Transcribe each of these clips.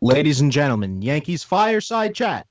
Ladies and gentlemen, Yankees Fireside Chat.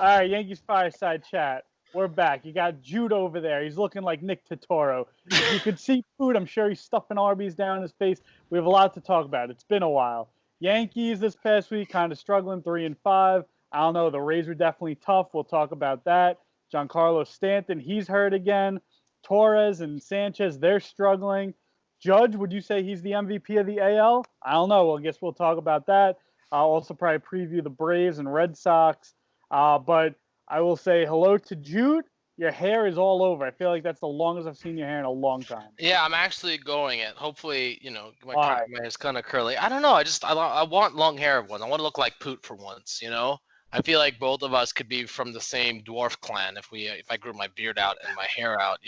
All right, Yankees Fireside Chat. We're back. You got Jude over there. He's looking like Nick Totoro. If you could see food, I'm sure he's stuffing Arby's down his face. We have a lot to talk about. It's been a while. Yankees this past week kind of struggling, 3-5. I don't know. The Rays were definitely tough. We'll talk about that. Giancarlo Stanton, he's hurt again. Torres and Sanchez, they're struggling. Judge, would you say he's the MVP of the AL? I don't know. Well, I guess we'll talk about that. I'll also probably preview the Braves and Red Sox. But I will say hello to Jude. Your hair is all over. I feel like that's the longest I've seen your hair in a long time. Yeah, I'm actually growing it. Hopefully, my Why? hair's kind of curly. I don't know. I want long hair once. I want to look like Poot for once. I feel like both of us could be from the same dwarf clan if I grew my beard out and my hair out.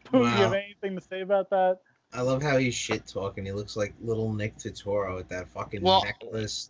Poot, you have anything to say about that? I love how he's shit talking. He looks like little Nick Totoro with that fucking necklace.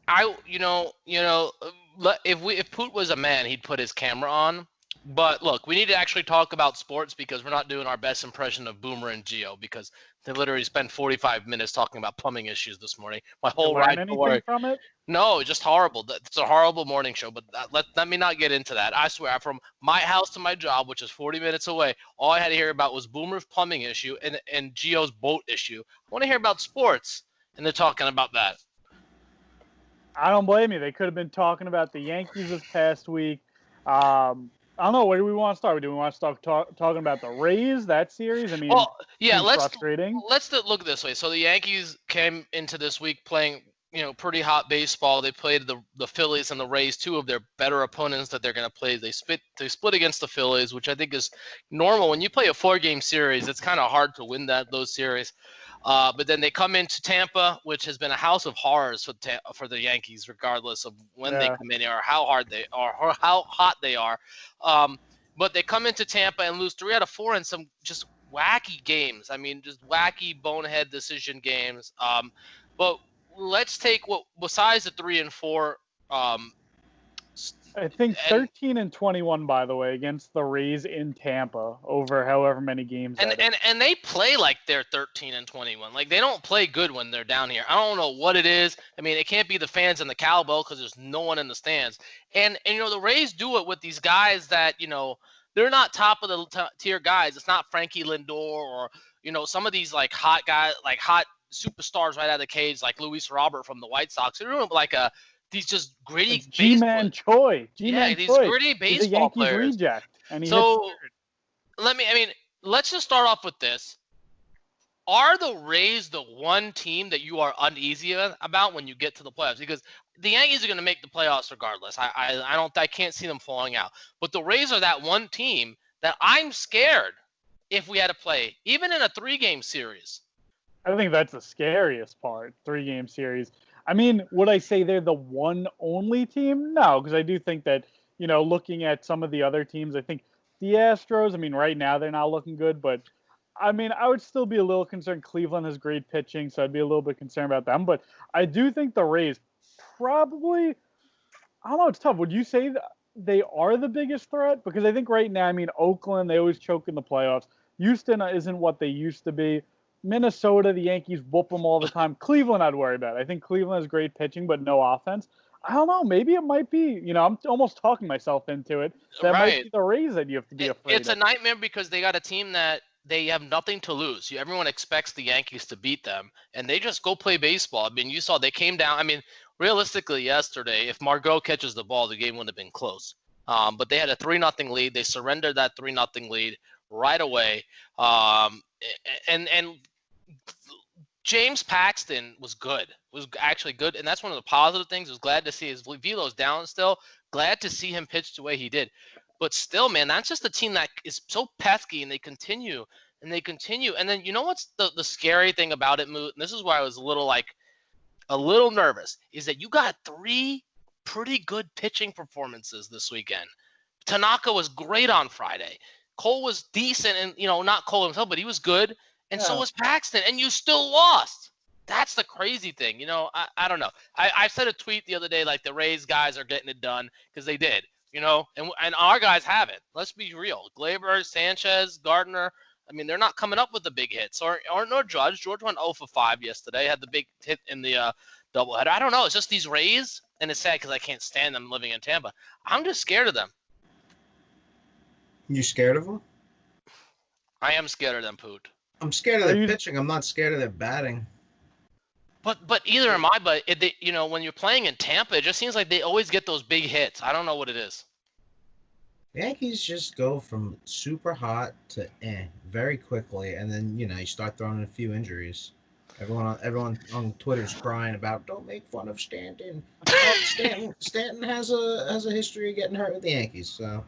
If Poot was a man, he'd put his camera on. But look, we need to actually talk about sports because we're not doing our best impression of Boomer and Geo because they literally spent 45 minutes talking about plumbing issues this morning. My whole ride to work. From it? No, just horrible. It's a horrible morning show, but let me not get into that. I swear, from my house to my job, which is 40 minutes away, all I had to hear about was Boomer's plumbing issue and Geo's boat issue. I want to hear about sports, and they're talking about that. I don't blame you. They could have been talking about the Yankees this past week. I don't know. Where do we want to start? Do we want to start talking about the Rays, that series? I mean, frustrating. Let's look at it this way. So the Yankees came into this week playing, pretty hot baseball. They played the Phillies and the Rays, two of their better opponents that they're going to play. They split against the Phillies, which I think is normal. When you play a 4-game series, it's kind of hard to win those series. But then they come into Tampa, which has been a house of horrors for the Yankees, regardless of when they come in here or how hard they are or how hot they are. But they come into Tampa and lose 3 out of 4 in some just wacky games. I mean, just wacky bonehead decision games. But let's take besides the 3 and 4. I think 13-21, by the way, against the Rays in Tampa over however many games. And they play like they're 13-21. Like they don't play good when they're down here. I don't know what it is. I mean, it can't be the fans in the cowbell because there's no one in the stands. And the Rays do it with these guys that they're not top of the tier guys. It's not Frankie Lindor or some of these like hot guys, like hot superstars right out of the cage, like Luis Robert from the White Sox. They're doing like these just gritty G-Man Choi. These gritty baseball players. Reject, and let's just start off with this. Are the Rays the one team that you are uneasy about when you get to the playoffs? Because the Yankees are going to make the playoffs regardless. I can't see them falling out. But the Rays are that one team that I'm scared if we had to play, even in a 3-game series. I think that's the scariest part, 3-game series. I mean, would I say they're the one only team? No, because I do think that, looking at some of the other teams, I think the Astros, right now they're not looking good, but I would still be a little concerned. Cleveland has great pitching, so I'd be a little bit concerned about them. But I do think the Rays probably, I don't know, it's tough. Would you say that they are the biggest threat? Because I think right now, Oakland, they always choke in the playoffs. Houston isn't what they used to be. Minnesota, the Yankees whoop them all the time. Cleveland, I'd worry about. I think Cleveland has great pitching, but no offense. I don't know. Maybe it might be, I'm almost talking myself into it. That might be the Rays that you have to be afraid of. It's a nightmare because they got a team that they have nothing to lose. Everyone expects the Yankees to beat them, and they just go play baseball. You saw they came down. Realistically, yesterday, if Margot catches the ball, the game wouldn't have been close. But they had a 3-0 lead. They surrendered that 3-0 lead right away. And James Paxton was actually good, and that's one of the positive things. I was glad to see his velo's down still. Glad to see him pitch the way he did. But still, man, that's just a team that is so pesky, and they continue and they continue. And then you know what's the scary thing about it, Moot? And this is why I was a little nervous, is that you got 3 pretty good pitching performances this weekend. Tanaka was great on Friday. Cole was decent, and not Cole himself, but he was good, and so was Paxton, and you still lost. That's the crazy thing. I don't know. I said a tweet the other day like the Rays guys are getting it done because they did, and our guys haven't. Let's be real. Gleyber, Sanchez, Gardner, I mean, they're not coming up with the big hits. Or no Judge. George went 0 for 5 yesterday, had the big hit in the doubleheader. I don't know. It's just these Rays, and it's sad because I can't stand them living in Tampa. I'm just scared of them. You scared of them? I am scared of them, Poot. I'm scared of their pitching. I'm not scared of their batting. But either am I. But when you're playing in Tampa, it just seems like they always get those big hits. I don't know what it is. The Yankees just go from super hot to very quickly, and then you start throwing in a few injuries. Everyone on Twitter's crying about don't make fun of Stanton. Stanton has a history of getting hurt with the Yankees. So.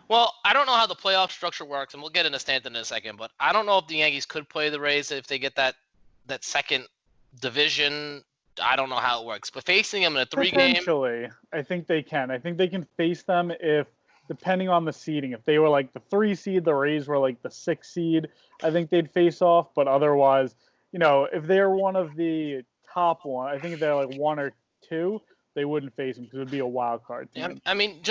Well, I don't know how the playoff structure works, and we'll get into Stanton in a second. But I don't know if the Yankees could play the Rays if they get that second division. I don't know how it works. But facing them in a 3-game. Potentially, I think they can. I think they can face them if. Depending on the seeding, if they were like the 3 seed, the Rays were like the 6 seed, I think they'd face off. But otherwise, if they're one of the top one, I think if they're like 1 or 2, they wouldn't face them because it would be a wild card team. Yeah, I mean,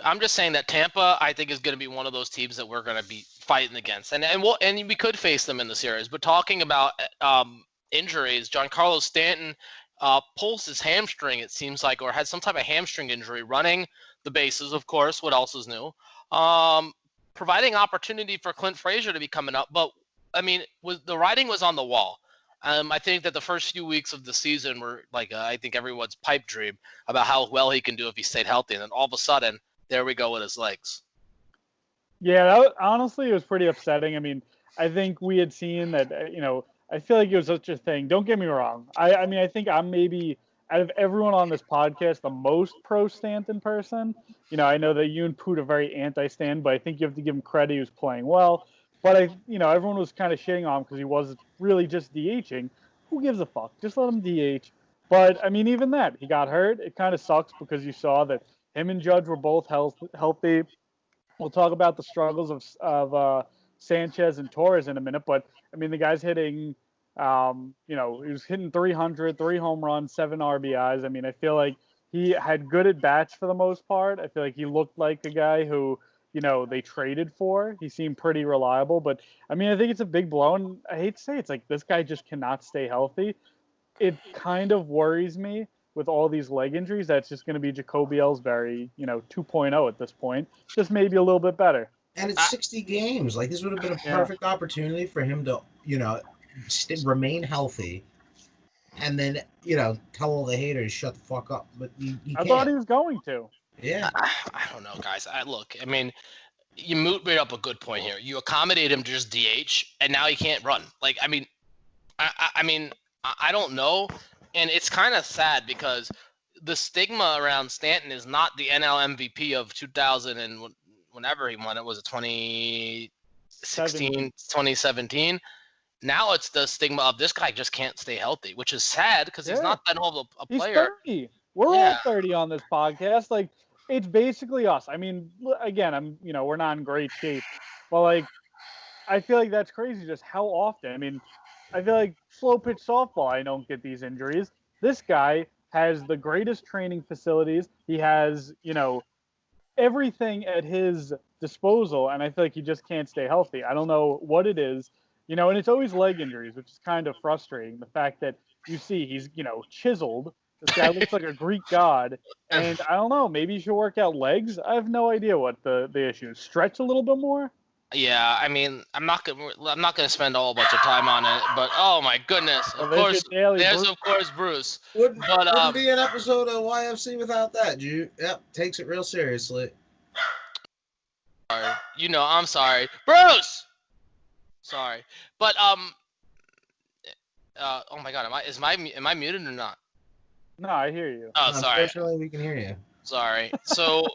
I'm just saying that Tampa, I think, is going to be one of those teams that we're going to be fighting against, and we could face them in the series. But talking about injuries, Giancarlo Stanton pulls his hamstring, it seems like, or had some type of hamstring injury running the bases, of course. What else is new? Providing opportunity for Clint Frazier to be coming up. But, I mean, the writing was on the wall. I think that the first few weeks of the season were like, I think everyone's pipe dream about how well he can do if he stayed healthy. And then all of a sudden, there we go with his legs. Yeah, honestly, it was pretty upsetting. I mean, I think we had seen that, I feel like it was such a thing. Don't get me wrong. I mean, I think I'm maybe out of everyone on this podcast, the most pro Stanton person. I know that you and Poot are very anti-Stan, but I think you have to give him credit. He was playing well. But everyone was kind of shitting on him because he was really just DHing. Who gives a fuck? Just let him DH. But I mean, even that, he got hurt. It kind of sucks because you saw that him and Judge were both healthy. We'll talk about the struggles of Sanchez and Torres in a minute. But I mean, the guy's hitting. He was hitting 300, 3 home runs, 7 RBIs. I mean, I feel like he had good at bats for the most part. I feel like he looked like a guy who, they traded for. He seemed pretty reliable. But, I mean, I think it's a big blow. And I hate to say it's like this guy just cannot stay healthy. It kind of worries me with all these leg injuries. That's just going to be Jacoby Ellsbury, 2.0 at this point. Just maybe a little bit better. And it's 60 games. Like, this would have been a perfect opportunity for him to, remain healthy, and then tell all the haters shut the fuck up. But you I thought he was going to. Yeah. I don't know, guys. I mean, you made up a good point here. You accommodate him to just DH, and now he can't run. Like, I mean, I don't know, and it's kind of sad because the stigma around Stanton is not the NL MVP of 2000 and whenever he won it. Was it 2016, 2017? Now it's the stigma of this guy just can't stay healthy, which is sad because he's not that old a player. He's 30. We're all 30 on this podcast. Like, it's basically us. I mean, again, we're not in great shape, but like, I feel like that's crazy just how often. I mean, I feel like slow pitch softball, I don't get these injuries. This guy has the greatest training facilities. He has, everything at his disposal, and I feel like he just can't stay healthy. I don't know what it is. And it's always leg injuries, which is kind of frustrating. The fact that you see he's, chiseled. This guy looks like a Greek god. And I don't know, maybe he should work out legs. I have no idea what the issue is. Stretch a little bit more? Yeah, I mean, I'm not gonna spend a whole bunch of time on it, but oh my goodness, of course Bruce. Wouldn't be an episode of YFC without that, Jude. Yep, takes it real seriously. Sorry. I'm sorry, Bruce. Sorry, but oh my God, am I muted or not? No, I hear you. Oh, sorry. Unfortunately, we can hear you. Sorry. So,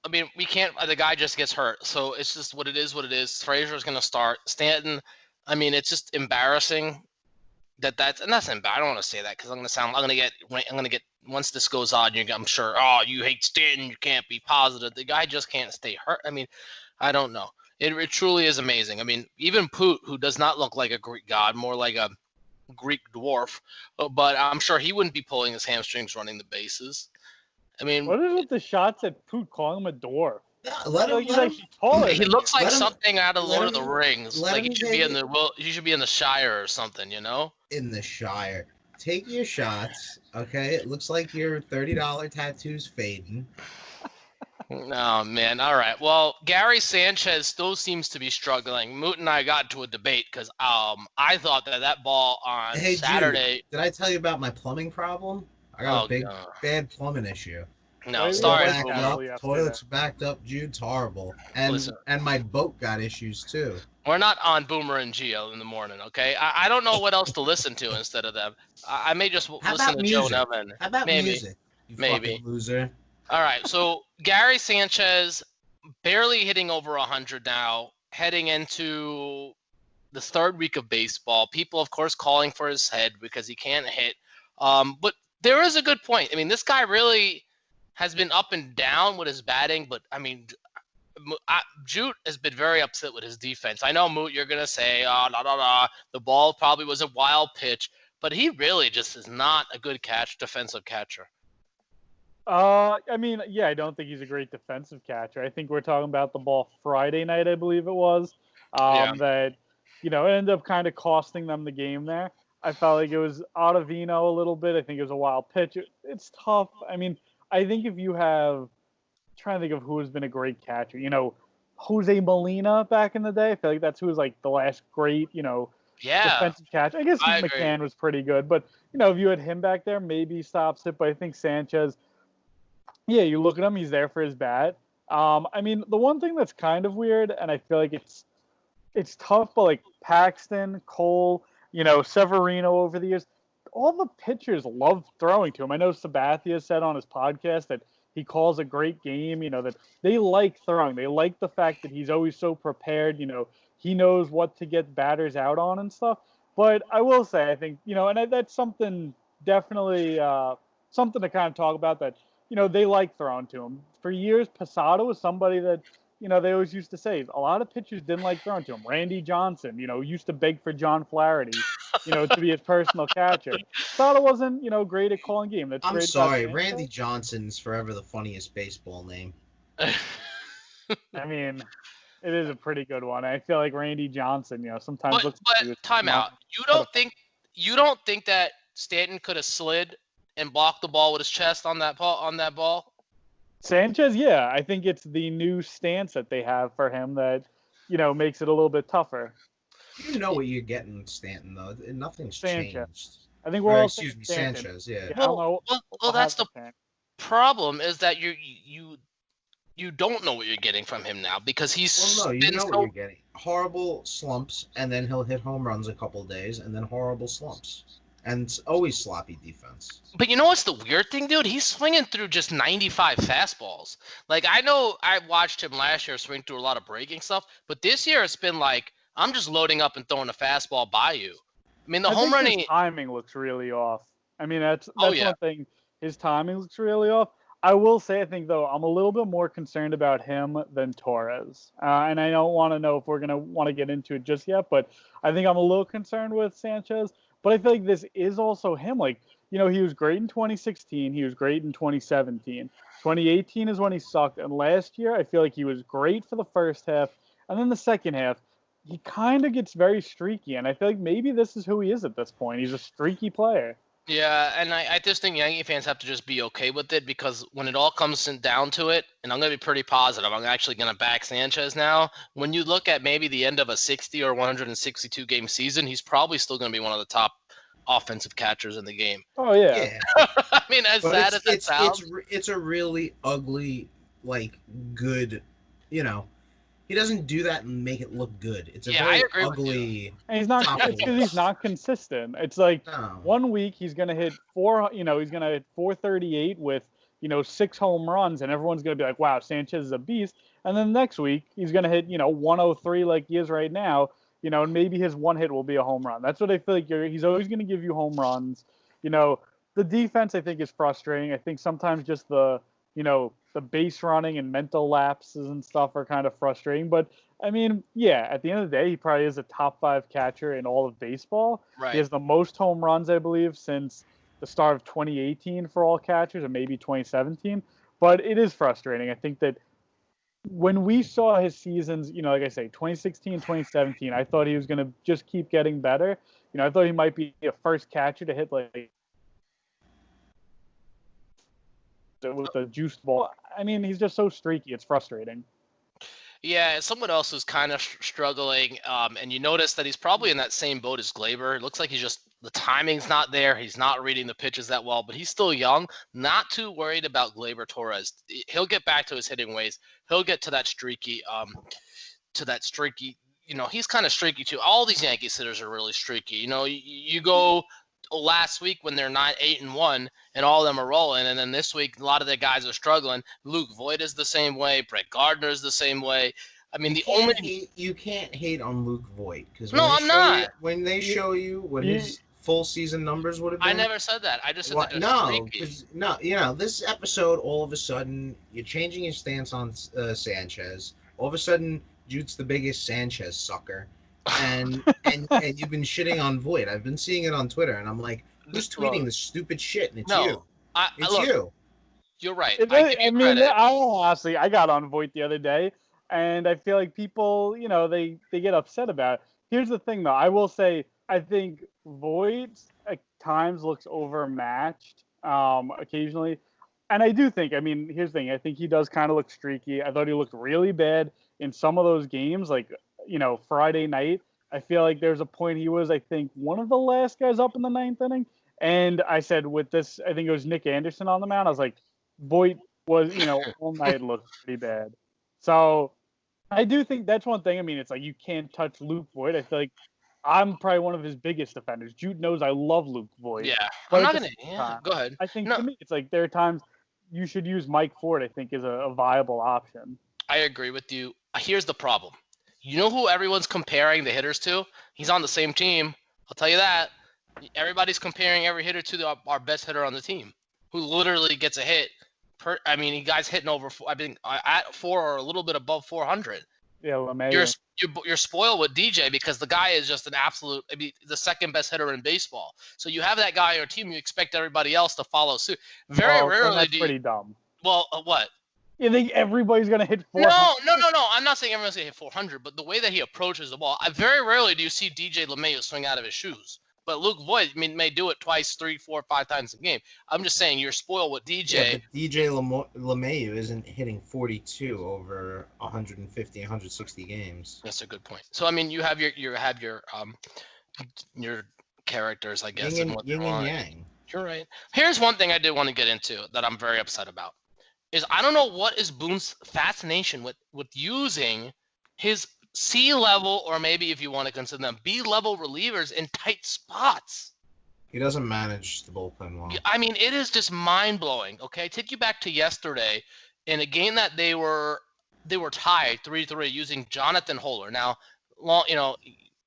I mean, we can't. The guy just gets hurt, so it's just what it is. What it is. Frazier's gonna start. Stanton, I mean, it's just embarrassing that's and that's embarrassing. I don't want to say that because I'm gonna get once this goes on, I'm sure. Oh, you hate Stanton, you can't be positive. The guy just can't stay hurt. I mean, I don't know. It truly is amazing. I mean, even Poot, who does not look like a Greek god, more like a Greek dwarf, but I'm sure he wouldn't be pulling his hamstrings running the bases. I mean, What is with the shots at Poot calling him a dwarf? Yeah, let him. He's Let him. actually taller. he than looks you. like Let him- something out of let Lord of him- the Rings. let Like him he should be take he should be in the Shire or something, you know? in the Shire. Take your shots, okay? It looks like your $30 tattoos fading. Oh man, all right. Well, Gary Sanchez still seems to be struggling. Moot and I got into a debate because I thought that ball on Hey, Jude, Saturday. did I tell you about my plumbing problem? I got a big, God. bad plumbing issue. No, Wait, sorry. wait, Backed wait. up, Yesterday. toilets backed up. Jude's horrible, and Listen. my boat got issues too. We're not on Boomer and Geo in the morning, okay? I don't know what else to listen to instead of them. I may just How listen about to Joe and music? Evan. How about Maybe. music? You Maybe. fucking loser. All right, so Gary Sanchez barely hitting over 100 now, heading into the third week of baseball. People, of course, calling for his head because he can't hit. But there is a good point. I mean, this guy really has been up and down with his batting, but I mean, Jute has been very upset with his defense. I know, Moot, you're going to say, the ball probably was a wild pitch, but he really just is not a good defensive catcher. I mean, yeah, I don't think he's a great defensive catcher. I think we're talking about the ball Friday night, I believe it was, that, it ended up kind of costing them the game there. I felt like it was Ottavino a little bit. I think it was a wild pitch. It's tough. I mean, I think if you have, trying to think of who has been a great catcher, Jose Molina back in the day. I feel like that's who was like the last great, defensive catcher. I guess I McCann agree. was pretty good, but if you had him back there, maybe he stops it. But I think Sanchez, yeah, you look at him, he's there for his bat. I mean, the one thing that's kind of weird, and I feel like it's tough, but like Paxton, Cole, Severino over the years, all the pitchers love throwing to him. I know Sabathia said on his podcast that he calls a great game, that they like throwing. They like the fact that he's always so prepared, he knows what to get batters out on and stuff. But I will say, I think, and that's something definitely something to kind of talk about that, they like throwing to him. For years, Posada was somebody that, they always used to say a lot of pitchers didn't like throwing to him. Randy Johnson, used to beg for John Flaherty, to be his personal catcher. Posada wasn't, great at calling game. That's I'm great sorry, about Randy Johnson's forever the funniest baseball name. I mean, it is a pretty good one. I feel like Randy Johnson, sometimes looks. But time out. You don't think that Stanton could have slid and blocked the ball with his chest on that ball? Sanchez, yeah, I think it's the new stance that they have for him that, makes it a little bit tougher. You know what you're getting, Stanton, though. Nothing's Sanchez. changed. I think we're all Excuse me, saying Sanchez. Yeah. I don't know. Well, that's the problem is that you don't know what you're getting from him now because he's Well, no, you been know so what you're getting. Horrible slumps, and then he'll hit home runs a couple days, and then horrible slumps. And it's always sloppy defense. But you know what's the weird thing, dude? He's swinging through just 95 fastballs. Like, I know I watched him last year swing through a lot of breaking stuff, but this year it's been like, I'm just loading up and throwing a fastball by you. I mean, the home run... His timing looks really off. I mean, that's one thing. His timing looks really off. I will say, I think, though, I'm a little bit more concerned about him than Torres. And I don't want to know if we're going to want to get into it just yet, but I think I'm a little concerned with Sanchez. But I feel like this is also him. Like, he was great in 2016. He was great in 2017. 2018 is when he sucked. And last year, I feel like he was great for the first half. And then the second half, he kind of gets very streaky. And I feel like maybe this is who he is at this point. He's a streaky player. Yeah, and I just think Yankee fans have to just be okay with it because when it all comes down to it, and I'm going to be pretty positive, I'm actually going to back Sanchez now. When you look at maybe the end of a 60 or 162 game season, he's probably still going to be one of the top offensive catchers in the game. Oh, yeah. I mean, as But sad as it sounds. It's a really ugly, good, he doesn't do that and make it look good. It's a very ugly. And he's not. It's because he's not consistent. It's like 1 week he's gonna hit he's gonna hit 438 with 6 home runs, and everyone's gonna be like, wow, Sanchez is a beast. And then next week he's gonna hit 103 like he is right now. and maybe his one hit will be a home run. That's what I feel like he's always going to give you home runs. The defense I think is frustrating. I think sometimes just the base running and mental lapses and stuff are kind of frustrating. But I mean, yeah, at the end of the day, he probably is a top 5 catcher in all of baseball. Right. He has the most home runs, I believe, since the start of 2018 for all catchers, or maybe 2017. But it is frustrating. I think that when we saw his seasons, like I say, 2016, 2017, I thought he was going to just keep getting better. I thought he might be a first catcher to hit like with a juiced ball. I mean, he's just so streaky. It's frustrating. Yeah, and someone else who's kind of struggling, and you notice that he's probably in that same boat as Glaber. It looks like the timing's not there. He's not reading the pitches that well, but he's still young. Not too worried about Glaber Torres. He'll get back to his hitting ways. He'll get to that streaky. He's kind of streaky too. All these Yankees hitters are really streaky. You go last week when they're 9-8-1 and all of them are rolling, and then this week a lot of the guys are struggling. Luke Voit is the same way. Brett Gardner is the same way. I mean, you can't hate on Luke Voit because I'm not. When they show you what his full season numbers would have been, I never said that. I just said that this episode all of a sudden you're changing your stance on Sanchez. All of a sudden, Jute's the biggest Sanchez sucker. And you've been shitting on Voit. I've been seeing it on Twitter, and I'm like, who's tweeting this stupid shit? And it's you. You. You're right. I got on Voit the other day, and I feel like people, they get upset about it. Here's the thing, though. I will say, I think Voit at times looks overmatched occasionally. And I do think, here's the thing. I think he does kind of look streaky. I thought he looked really bad in some of those games, like, Friday night. I feel like there's a point he was, I think, one of the last guys up in the 9th inning. And I said with this, I think it was Nick Anderson on the mound. I was like, Voit was, all night looked pretty bad. So I do think that's one thing. It's like you can't touch Luke Voit. I feel like I'm probably one of his biggest defenders. Jude knows I love Luke Voit. Yeah, I'm not going to. Go ahead. I think to me, it's like there are times you should use Mike Ford, I think, is a viable option. I agree with you. Here's the problem. You know who everyone's comparing the hitters to? He's on the same team. I'll tell you that. Everybody's comparing every hitter to our best hitter on the team, who literally gets a hit. He guy's hitting over, at 4 or a little bit above 400. Yeah, LeMahieu. You're spoiled with DJ because the guy is just an absolute. The second best hitter in baseball. So you have that guy on your team. You expect everybody else to follow suit. Very rarely that's pretty dumb. Well, what? You think everybody's going to hit 400? No. I'm not saying everyone's going to hit 400, but the way that he approaches the ball, very rarely do you see DJ LeMahieu swing out of his shoes. But Luke Voit may do it twice, 3, 4, 5 times a game. I'm just saying you're spoiled with DJ. Yeah, but DJ LeMahieu isn't hitting 42 over 150, 160 games. That's a good point. So you have your characters, I guess, yin and yang. You're right. Here's one thing I did want to get into that I'm very upset about. Is I don't know what is Boone's fascination with using his C-level, or maybe if you want to consider them B-level relievers in tight spots. He doesn't manage the bullpen well. It is just mind-blowing. Okay, take you back to yesterday in a game that they were tied 3-3 using Jonathan Holder. Now,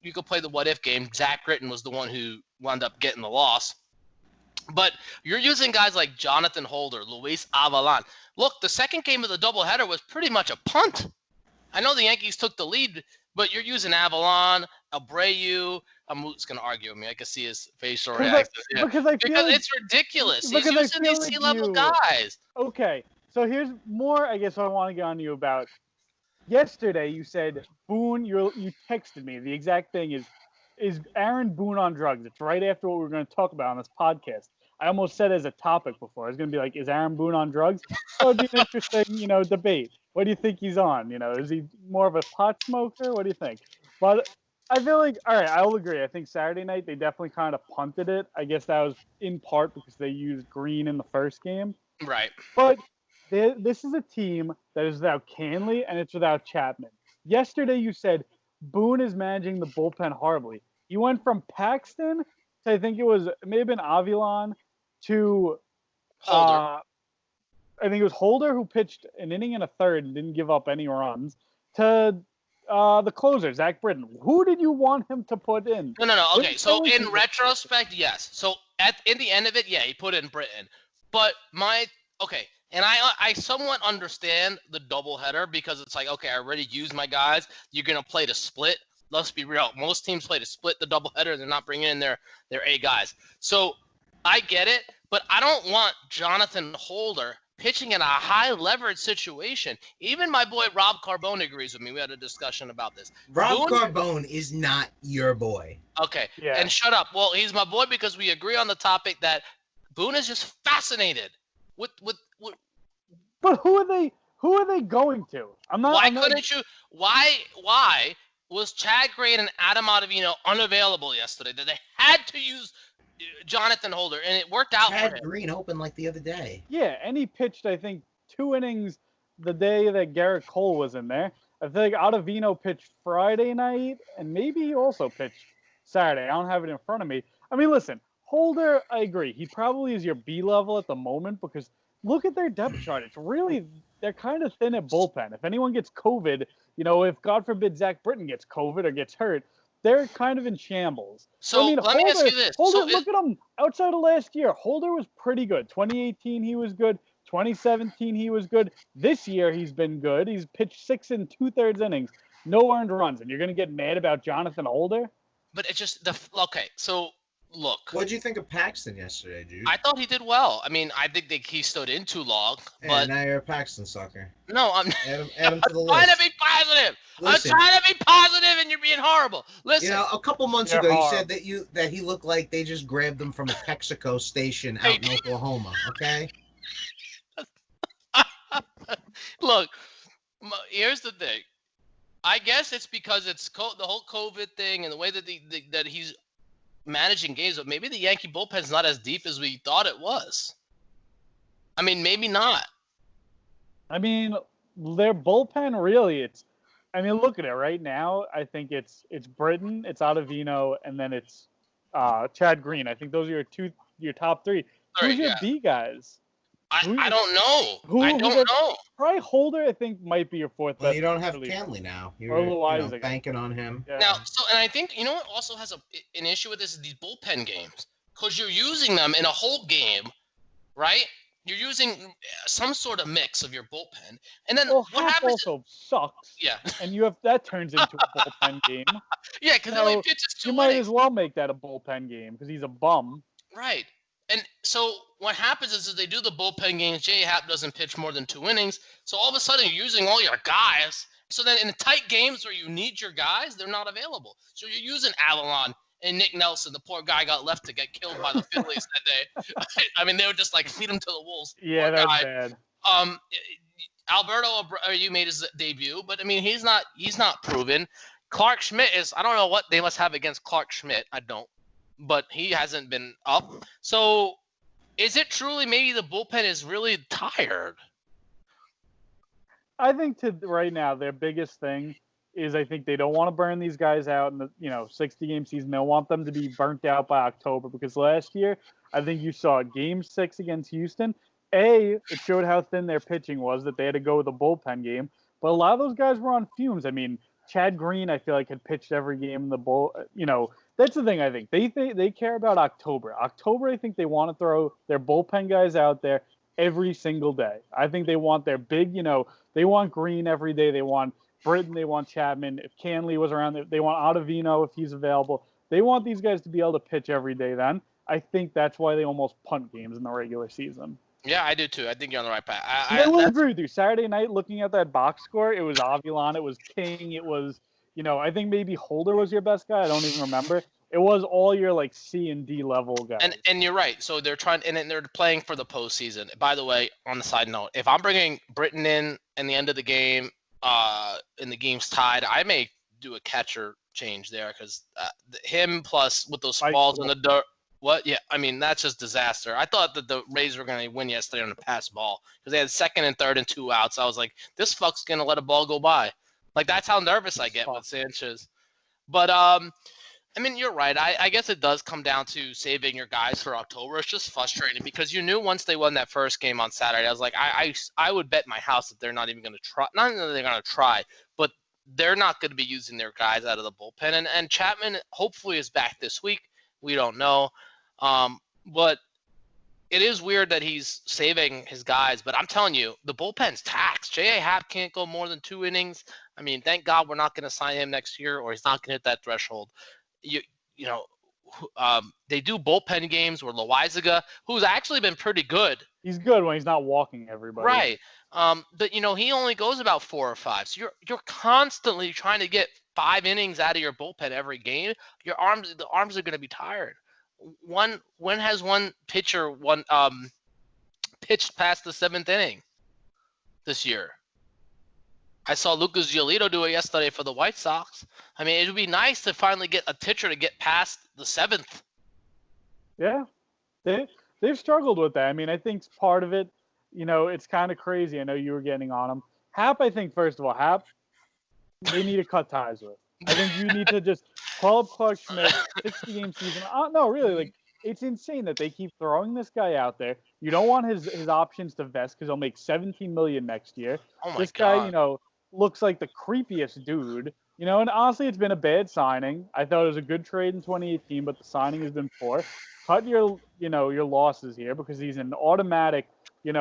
you could play the what-if game. Zach Britton was the one who wound up getting the loss. But you're using guys like Jonathan Holder, Luis Avilan. Look, the second game of the doubleheader was pretty much a punt. I know the Yankees took the lead, but you're using Avilan, Abreu. Who's going to argue with me? I can see his facial reaction. Because it's ridiculous. He's using these C-level guys. Okay, so here's more, I guess, what I want to get on you about. Yesterday, you said, Boone, you texted me. The exact thing is Aaron Boone on drugs? It's right after what we were going to talk about on this podcast. I almost said as a topic before. I was going to be like, is Aaron Boone on drugs? That would be an interesting, debate. What do you think he's on? Is he more of a pot smoker? What do you think? But I feel like, all right, I'll agree. I think Saturday night they definitely kind of punted it. I guess that was in part because they used Green in the first game. Right. But this is a team that is without Canley and it's without Chapman. Yesterday you said Boone is managing the bullpen horribly. You went from Paxton to, I think it may have been Avilan, to Holder. I think it was Holder who pitched an inning and a third and didn't give up any runs, to the closer, Zach Britton. Who did you want him to put in? No. Okay, There's so no in reason- retrospect, yes. So in the end of it, yeah, he put in Britain. But and I somewhat understand the doubleheader because it's like, okay, I already used my guys. You're gonna play the split. Let's be real. Most teams play to split the doubleheader. They're not bringing in their A guys. So I get it, but I don't want Jonathan Holder pitching in a high leverage situation. Even my boy Rob Carbone agrees with me. We had a discussion about this. Rob Boone- Carbone is not your boy. Okay, Yeah. and shut up. Well, he's my boy because we agree on the topic that Boone is just fascinated with But who are they going to? why couldn't you? Why was Chad Green and Adam Ottavino unavailable yesterday? That they had to use Jonathan Holder, and it worked out for Chad him. Green opened like the other day. Yeah, and he pitched, I think, 2 innings the day that Garrett Cole was in there. I think Ottavino pitched Friday night, and maybe he also pitched Saturday. I don't have it in front of me. I mean, listen, Holder, I agree. He probably is your B level at the moment because look at their depth chart. It's really, they're kind of thin at bullpen. If anyone gets COVID, if God forbid Zach Britton gets COVID or gets hurt, they're kind of in shambles. So I mean, let me ask you this. Holder, So look at him. Outside of last year, Holder was pretty good. 2018, he was good. 2017, he was good. This year, he's been good. He's pitched 6 2/3 innings, no earned runs, and you're gonna get mad about Jonathan Holder? but it's just okay. So look, What did you think of Paxton yesterday, dude? I thought he did well. I mean, I think that he stood in too long, Hey, but now you're a Paxton sucker. no, I'm Add him to the trying list. to be positive. Listen. I'm trying to be positive, and you're being horrible. Listen, A couple months You're ago, you hard. said that he looked like they just grabbed him from a Texaco station out in Oklahoma. Okay. look, here's the thing. I guess it's because it's the whole COVID thing and the way that that he's managing games, but maybe the Yankee bullpen's not as deep as we thought it was. I mean, maybe not. I mean, their bullpen really. Look at it right now. I think it's Britton, it's Ottavino, and then it's Chad Green. I think those are your top 3. Who's your yeah. B guys? I don't know. I don't know. Probably Holder, I think, might be your 4th Well, best. you don't have reliever. Canley now. Or You're Loizaga. banking on him. Yeah. Now, and I think you know what also has an issue with this is these bullpen games because you're using them in a whole game, right? You're using some sort of mix of your bullpen, and then Well, what Happ happens? also sucks, Yeah, and that turns into a bullpen game. yeah, because So, only pitches 2 You might innings. as well make that a bullpen game because he's a bum. Right. And so what happens is they do the bullpen games. J. Happ doesn't pitch more than 2 innings. So all of a sudden you're using all your guys. So then in the tight games where you need your guys, they're not available. So you're using Avalon and Nick Nelson. The poor guy got left to get killed by the Phillies that day. I mean, they would just like feed him to the wolves. Yeah, Poor that's guy. bad. Alberto Abreu made his debut, but I mean he's not proven. Clark Schmidt is, I don't know what they must have against Clark Schmidt. I don't. But he hasn't been up. So is it truly maybe the bullpen is really tired? I think right now their biggest thing is I think they don't want to burn these guys out in the 60-game season. They want them to be burnt out by October because last year I think you saw Game 6 against Houston. It showed how thin their pitching was that they had to go with a bullpen game. But a lot of those guys were on fumes. I mean, Chad Green I feel like had pitched every game in the bull. That's the thing I think. They care about October. October, I think they want to throw their bullpen guys out there every single day. I think they want their big, they want Green every day. They want Britton. They want Chapman. If Canley was around, they want Ottavino if he's available. They want these guys to be able to pitch every day then. I think that's why they almost punt games in the regular season. Yeah, I do too. I think you're on the right path. I will agree with you. Saturday night, looking at that box score, it was Avilan, it was King, it was, I think maybe Holder was your best guy. I don't even remember. It was all your like C and D level guys. And you're right. So they're trying, and they're playing for the postseason. By the way, on the side note, if I'm bringing Britton in the end of the game, and the game's tied, I may do a catcher change there because him plus with those balls in the dirt. What? Yeah, I mean, that's just disaster. I thought that the Rays were going to win yesterday on the pass ball because they had 2nd and 3rd and 2 outs. I was like, this fuck's going to let a ball go by. Like, that's how nervous I get with Sanchez. But, I mean, you're right. I guess it does come down to saving your guys for October. It's just frustrating because you knew once they won that first game on Saturday, I was like, I would bet my house that they're not even going to try. Not that they're going to try, but they're not going to be using their guys out of the bullpen. And Chapman hopefully is back this week. We don't know. But it is weird that he's saving his guys. But I'm telling you, the bullpen's taxed. J.A. Happ can't go more than 2 innings. I mean, thank God we're not going to sign him next year, or he's not going to hit that threshold. They do bullpen games where Loizaga, who's actually been pretty good. He's good when he's not walking everybody. Right. But he only goes about 4 or 5. So you're constantly trying to get 5 innings out of your bullpen every game. The arms are going to be tired. When has one pitcher pitched past the 7th inning this year? I saw Lucas Giolito do it yesterday for the White Sox. I mean, it would be nice to finally get a pitcher to get past the 7th. Yeah, they've struggled with that. I mean, I think part of it, it's kind of crazy. I know you were getting on him. Happ, I think, first of all, they need to cut ties with. I think you need to just call up Clark Schmidt, 60-game season. No, really, it's insane that they keep throwing this guy out there. You don't want his options to vest because he'll make $17 million next year. Oh my this God. guy, looks like the creepiest dude. And honestly, it's been a bad signing. I thought it was a good trade in 2018, but the signing has been poor. Cut your losses here because he's an automatic, 2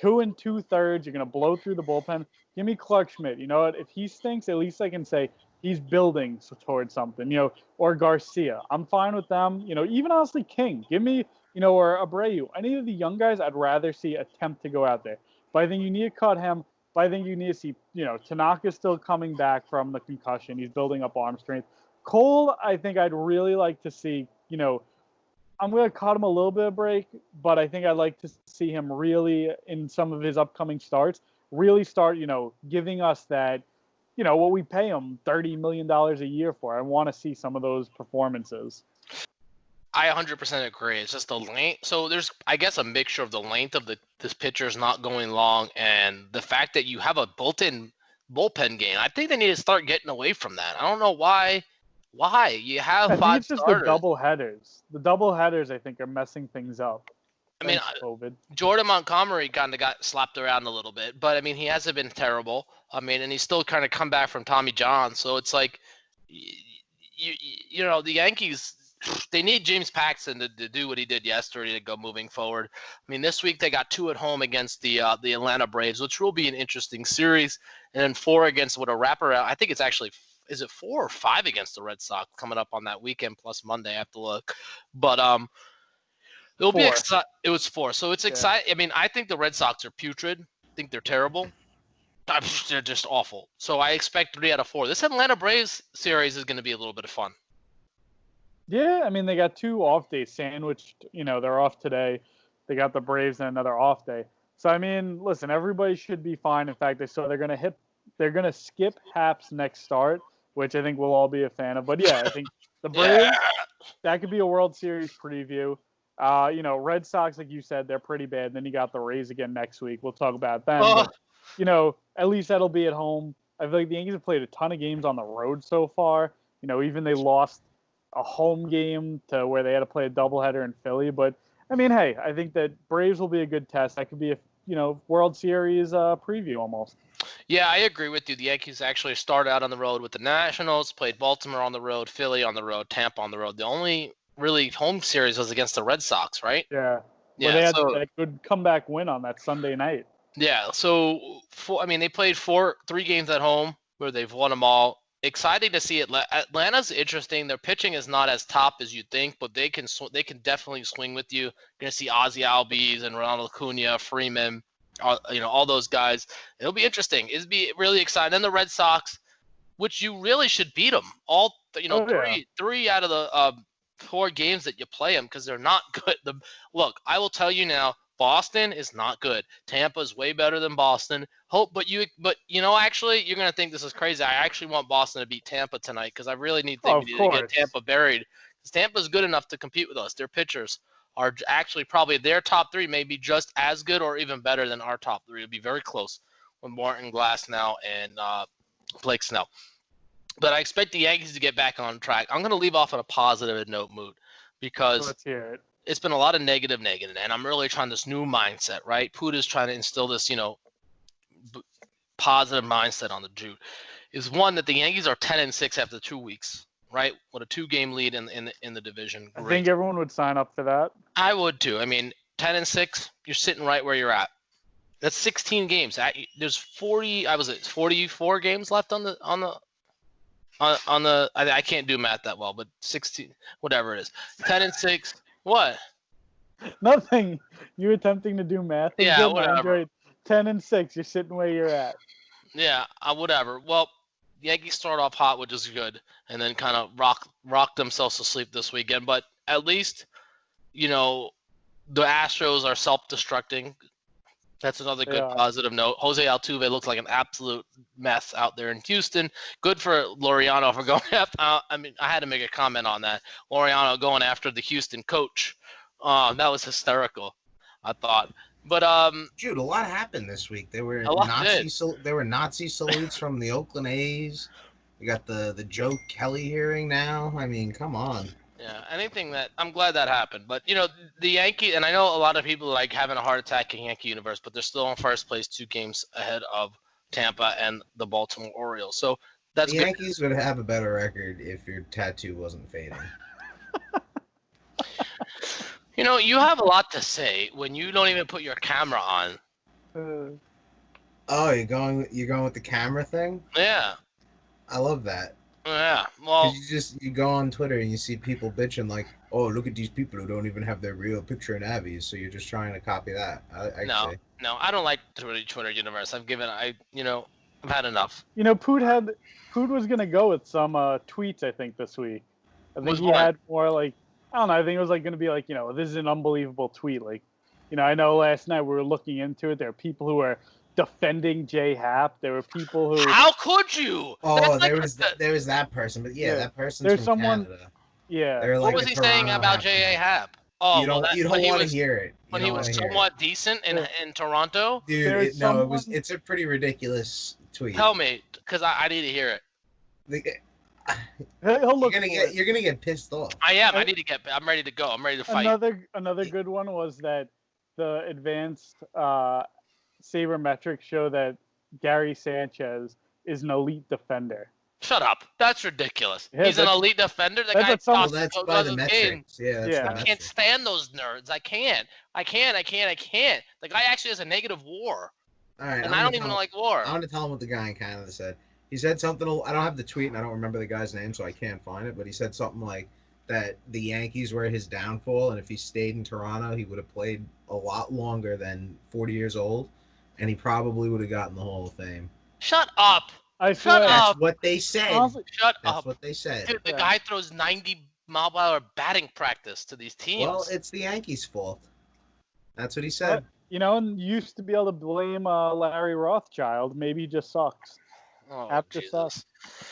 2/3. You're gonna blow through the bullpen. Give me Clark Schmidt. You know what? If he stinks, at least I can say he's building towards something. Or Garcia. I'm fine with them. Even honestly, King. Give me, or Abreu. Any of the young guys, I'd rather see attempt to go out there. But I think you need to cut him. But I think you need to see, Tanaka's still coming back from the concussion. He's building up arm strength. Cole, I think I'd really like to see, I'm going to cut him a little bit of break, but I think I'd like to see him really, in some of his upcoming starts, really start, giving us that, what we pay him $30 million a year for. I want to see some of those performances. I 100% agree. It's just the length. So there's, I guess, a mixture of the length of this pitcher's not going long and the fact that you have a built-in bullpen game. I think they need to start getting away from that. I don't know why. Why? You have 5 it's just starters. The double headers. The double headers, I think, are messing things up. I mean, COVID. Jordan Montgomery kind of got slapped around a little bit, but I mean, he hasn't been terrible. I mean, and he's still kind of come back from Tommy John. So it's like, the Yankees, they need James Paxton to do what he did yesterday to go moving forward. I mean, this week they got 2 at home against the Atlanta Braves, which will be an interesting series, and then 4 against a wraparound. I think it's actually, is it 4 or 5 against the Red Sox coming up on that weekend plus Monday? I have to look, but it'll 4. be exciting. It was 4, so it's exciting. I mean, I think the Red Sox are putrid. I think they're terrible. They're just awful. So I expect 3 out of 4. This Atlanta Braves series is going to be a little bit of fun. Yeah, I mean, they got 2 off days sandwiched. They're off today. They got the Braves and another off day. So, I mean, listen, everybody should be fine. In fact, they're going to skip Happ's next start, which I think we'll all be a fan of. But, yeah, I think the Braves, that could be a World Series preview. Red Sox, like you said, they're pretty bad. Then you got the Rays again next week. We'll talk about them. Oh. But, at least that'll be at home. I feel like the Yankees have played a ton of games on the road so far. Even they lost a home game to where they had to play a doubleheader in Philly. But, I mean, hey, I think that Braves will be a good test. That could be a, World Series preview almost. Yeah, I agree with you. The Yankees actually started out on the road with the Nationals, played Baltimore on the road, Philly on the road, Tampa on the road. The only really home series was against the Red Sox, right? Yeah. Yeah, they had that good comeback win on that Sunday night. Yeah, so they played 3 games at home where they've won them all. Exciting to see Atlanta's interesting. Their pitching is not as top as you think, but they can definitely swing with you. You're gonna see Ozzie Albies and Ronald Acuna, Freeman, all those guys. It'll be interesting. It'll be really exciting. And the Red Sox, which you really should beat them. All 3 out of the 4 games that you play them because they're not good. Look, I will tell you now. Boston is not good. Tampa is way better than Boston. Actually, you're gonna think this is crazy. I actually want Boston to beat Tampa tonight because I really need to get Tampa buried. Because Tampa's good enough to compete with us. Their pitchers are actually probably their top 3 may be just as good or even better than our top 3. It'll be very close with Martin Glasnow and Blake Snell. But I expect the Yankees to get back on track. I'm gonna leave off on a positive note mood because Let's hear it. It's been a lot of negative, and I'm really trying this new mindset, right? Puda's trying to instill this, positive mindset on the Jew. is one that the Yankees are 10-6 after 2 weeks, right? With a 2-game lead in the division. I Great. think everyone would sign up for that. I would too. I mean, 10-6, you're sitting right where you're at. That's 16 games. There's 44 games left on the I can't do math that well, but 16, whatever it is. 10-6. What? Nothing. You attempting to do math? is Yeah, good, man. whatever. You're 10-6. You're sitting where you're at. Yeah, whatever. Well, Yankees start off hot, which is good, and then kind of rock themselves to sleep this weekend. But at least, the Astros are self-destructing. That's another good positive note. Jose Altuve looks like an absolute mess out there in Houston. Good for Laureano for going after. I had to make a comment on that. Laureano going after the Houston coach. That was hysterical, I thought. But Jude, a lot happened this week. There were Nazi salutes from the Oakland A's. We got the Joe Kelly hearing now. I mean, come on. Yeah, anything that I'm glad that happened. But the Yankees, and I know a lot of people like having a heart attack in Yankee universe, but they're still in first place, 2 games ahead of Tampa and the Baltimore Orioles. So that's the good. Yankees would have a better record if your tattoo wasn't fading. You have a lot to say when you don't even put your camera on. Oh, you're going with the camera thing? Yeah. I love that. Yeah. Well, you go on Twitter and you see people bitching like, "Oh, look at these people who don't even have their real picture in Abby's." So you're just trying to copy that. No, I don't like Twitter universe. I've had enough. Poot was gonna go with some tweets. I think this week. I think he had more like. I don't know. I think it was like going to be like, this is an unbelievable tweet. Like, I know last night we were looking into it. There are people who are defending Jay Happ. There were people who. How could you? Oh, there was that person, but that person's there's from someone. Canada. Yeah. What was he saying about J.A. Happ? Oh, you don't want to hear it. When he was somewhat decent in Toronto. Dude, it's a pretty ridiculous tweet. Tell me, because I need to hear it. You're gonna get pissed off. I am. I'm ready to go. I'm ready to fight. Another good one was that the advanced sabermetrics show that Gary Sanchez is an elite defender. Shut up. That's ridiculous. He's an elite defender. The guy that's by the metrics. I can't stand those nerds. I can't. The guy actually has a negative WAR. All right. And I don't even like WAR. I want to tell him what the guy in Canada said. He said something. I don't have the tweet and I don't remember the guy's name, so I can't find it. But he said something like that the Yankees were his downfall, and if he stayed in Toronto, he would have played a lot longer than 40 years old, and he probably would have gotten the Hall of Fame. Shut up. Shut up. That's what they said. Shut up. That's what they said. Dude, the guy throws 90-mile-per-hour batting practice to these teams. Well, it's the Yankees' fault. That's what he said. And you used to be able to blame Larry Rothschild. Maybe he just sucks. Oh, Jesus.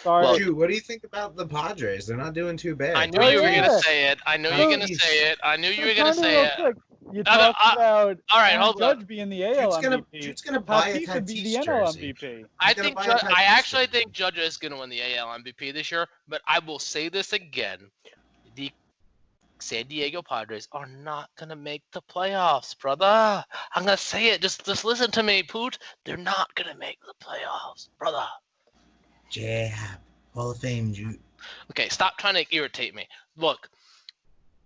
Sorry. Dude, what do you think about the Padres? They're not doing too bad. I knew you were going to say it. I knew you were going to say it. You talked about all right, hold Judge on. being the AL MVP. Jude's going to buy a could be the Tatis NL jersey. MVP. I actually think Judge is going to win the AL MVP this year, but I will say this again. The San Diego Padres are not going to make the playoffs, brother. I'm going to say it. Just listen to me, Poot. They're not going to make the playoffs, brother. Jab. Hall of Fame, Jude. Okay, stop trying to irritate me. Look,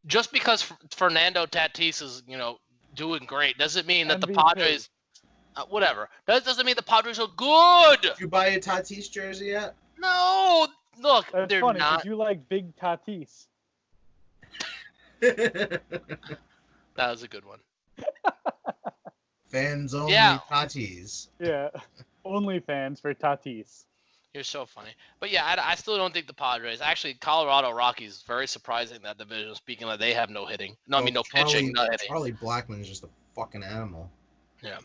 just because Fernando Tatis is, doing great doesn't mean that the Padres whatever. That doesn't mean the Padres are good. Did you buy a Tatis jersey yet? No. Look, That's they're funny, not. You like big Tatis. That was a good one. Fans only Tatis. Yeah. Only fans for Tatis. You're so funny. But yeah, I still don't think the Padres. Actually, Colorado Rockies, very surprising that division, speaking of they have no hitting. No, I mean, no pitching, no hitting. Charlie Blackmon is just a fucking animal. Yeah.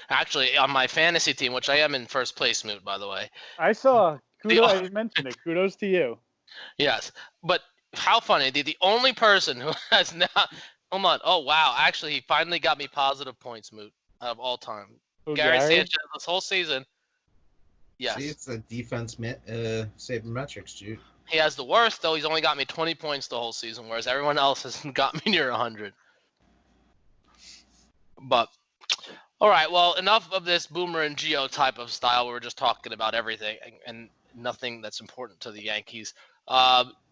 Actually, on my fantasy team, which I am in first place, Moot, by the way. I saw. I mentioned it. Kudos to you. Yes. But how funny. The only person who has not. Hold on. Oh, wow. Actually, he finally got me positive points, Moot, out of all time. Gary Sanchez this whole season. Yes. See, it's the defense sabermetrics, Jude. He has the worst, though. He's only got me 20 points the whole season, whereas everyone else has got me near 100. But, all right, well, enough of this Boomer and Geo type of style. We're just talking about everything. And nothing that's important to the Yankees.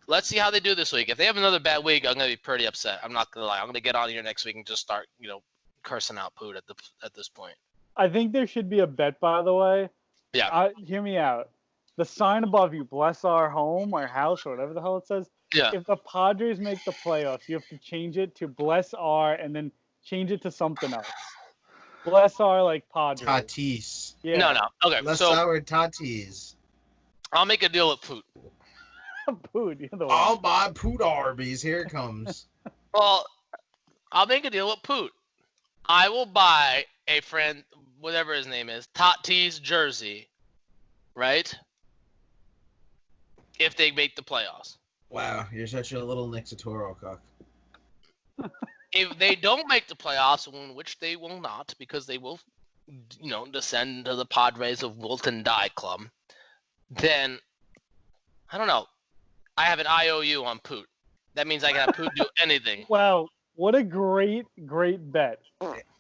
Let's see how they do this week. If they have another bad week, I'm gonna be pretty upset. I'm not gonna lie. I'm gonna get on here next week and just start, cursing out Poot at this point. I think there should be a bet, by the way. Yeah. Hear me out. The sign above you, bless our home or house or whatever the hell it says. Yeah. If the Padres make the playoffs, you have to change it to bless our and then change it to something else. Bless our like Padres. Tatis. Yeah. No. Okay. Bless So our Tatis. I'll make a deal with Poot. Poot, you're the I'll one. buy Poot Arby's. Here it comes. Well, I'll make a deal with Poot. I will buy a friend, whatever his name is, Tatis jersey, right? If they make the playoffs. Wow, you're such a little Nixatoro cock. If they don't make the playoffs, in which they will not, because they will, descend to the Padres of Wilton Die Club, then I don't know. I have an IOU on Poot. That means I can have Poot do anything. Wow, what a great bet.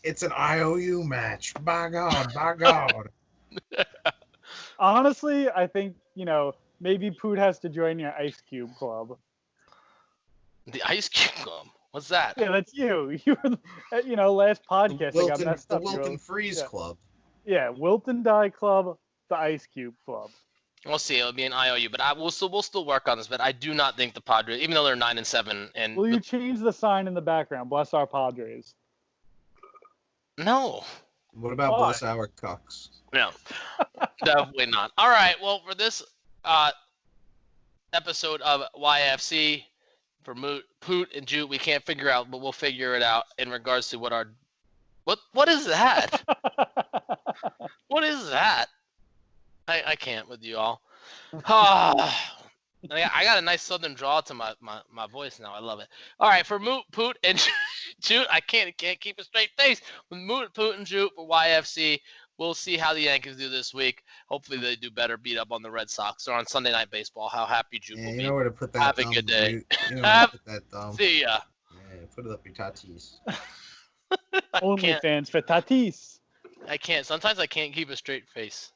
It's an IOU match. By God, by God. Honestly, I think, maybe Poot has to join your Ice Cube Club. The Ice Cube Club. What's that? Yeah, that's you. You were, last podcast I got messed The up. Wilton Freeze yeah. Club. Yeah, Wilton Die Club, the Ice Cube Club. We'll see. It'll be an IOU, but we'll still work on this. But I do not think the Padres, even though they're 9-7, and Will you change the sign in the background? Bless our Padres. No, What about Why? Bless Our Cucks? no, definitely not. All right. Well, for this episode of YFC, for Poot and Jute, we can't figure out, but we'll figure it out in regards to what is that? What is that? I can't with you all. I got a nice southern draw to my voice now. I love it. All right, for Poot and Jute, I can't keep a straight face. With Poot and Jute for YFC, we'll see how the Yankees do this week. Hopefully they do better, beat up on the Red Sox. They're on Sunday Night Baseball. How happy Jute Yeah, will you be. know where to put that Have a thumb. good day. You know where to put that thumb. See ya. Yeah, put it up your Tatis. Only can't. fans for Tatis. I can't. Sometimes I can't keep a straight face.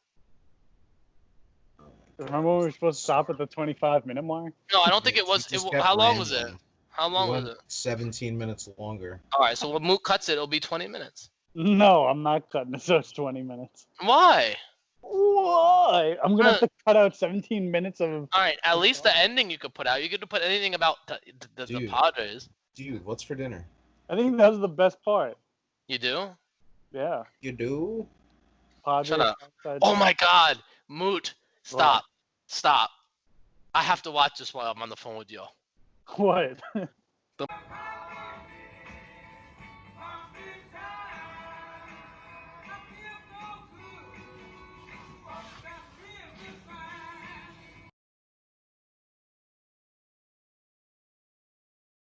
Remember when we were supposed to stop at the 25-minute mark? No, I don't think it was. just kept How long was it? rambling. How long was Went it? 17 minutes longer. All right, so when Moot cuts it, it'll be 20 minutes. No, I'm not cutting it, so it's 20 minutes. Why? Why? I'm going to have to cut out 17 minutes of... All right, at least the ending you could put out. You could put anything about the Dude. Padres. Dude, what's for dinner? I think that was the best part. You do? Yeah. You do? Padres Shut up. outside- Oh my God, Moot! Stop! Stop! I have to watch this while I'm on the phone with you. What?